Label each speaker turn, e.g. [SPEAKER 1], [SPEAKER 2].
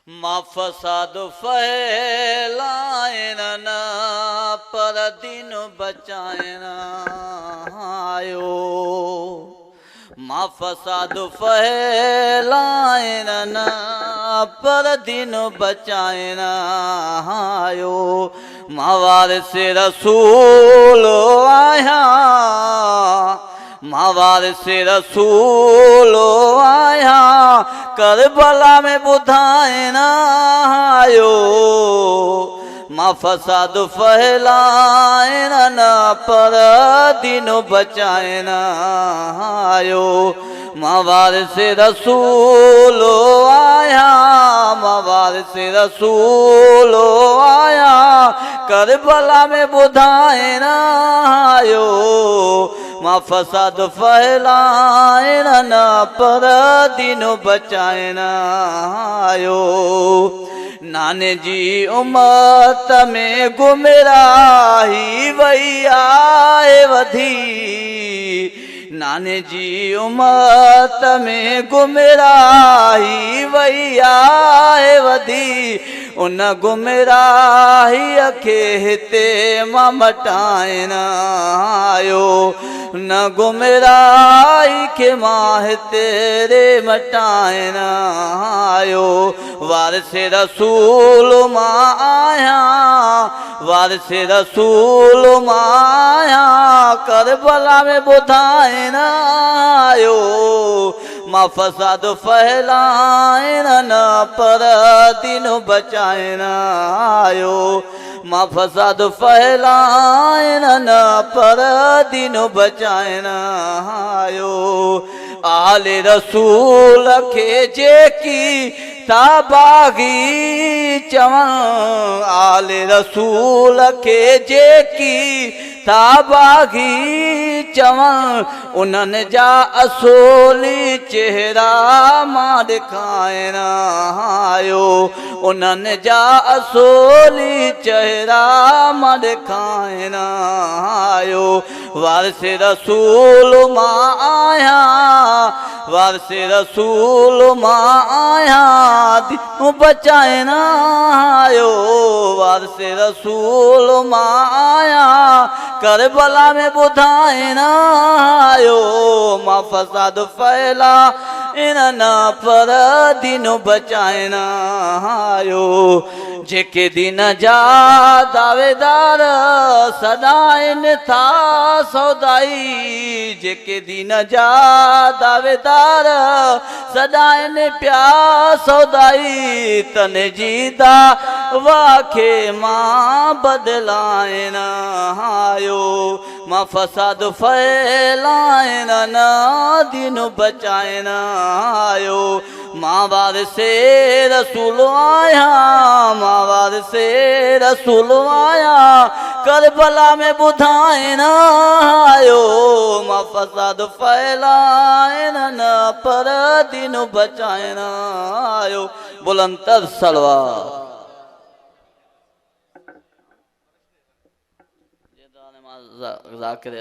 [SPEAKER 1] मां फसाद फैलाइन न पर दिन बचाइन आयो। मां फसाद फैलाइन न पर दिन बचाइन आयो। मां वारिस रसूल आहियां, मां वारिस रसूल आहियां, करबला में ॿुधाइण आयो। मां फसाद फैलाइण न पर दिन बचाइण आयो। मां वारिस रसूल आहियां, मां वारिस रसूल आहियां, करबला में ॿुधाइण आयो। मां फसाद फैलाइण न पर दिन बचाइण आयो। नाने जी उम्मत में गुमराही वई आहे वधी, नाने जी उम्मत में गुमराही वई आहे वधी। उन गुमराहीअ खे हिते मां मटाइण आयो। न गुमराही खे मां हिते रे मटाइण आयो। वारिस रसूल मां आहियां, वारिस रसूल मां आहियां, करबला में ॿुधाइण आयो। मां फसाद फैलाइण न पर दिन बचाइण आयो। मां फसाद फैलाइण न पर दिन बचाइण आयो। आले रसूल खे जेकी ताबागी चवनि, आले रसूल खे जेकी ताबागी चवनि, उन्हनि जा असोली चेहरा मां ॾेखाइण आयो। उन्हनि जा असोली चेहरा मां ॾेखाइण आयो। वारिस रसूल मां आहियां, वारिस रसूल मां आहियां, दिन बचाइण आयो। वारिस रसूल मां आहियां, करबला में ॿुधाइण आयो। मां फसाद फैलाइण न पर दिन बचाइण आयो। जेके दिन जा दावेदार सदाइनि था सौदाई, जेके दिन जा दावेदार सदाइनि पिया सौदाई, तन जी दावा खे मां बदलाइण आयो। मां फसाद फैलाइण न दिन बचाइण आयो। मां वारिस रसूल आहियां, मां वारिस रसूल आहियां, करबला में ॿुधाइण आयो। मां फसाद फैलाइण न पर दिन बचाइण आयो। बुलंदतर सलवार। ज़ाकिर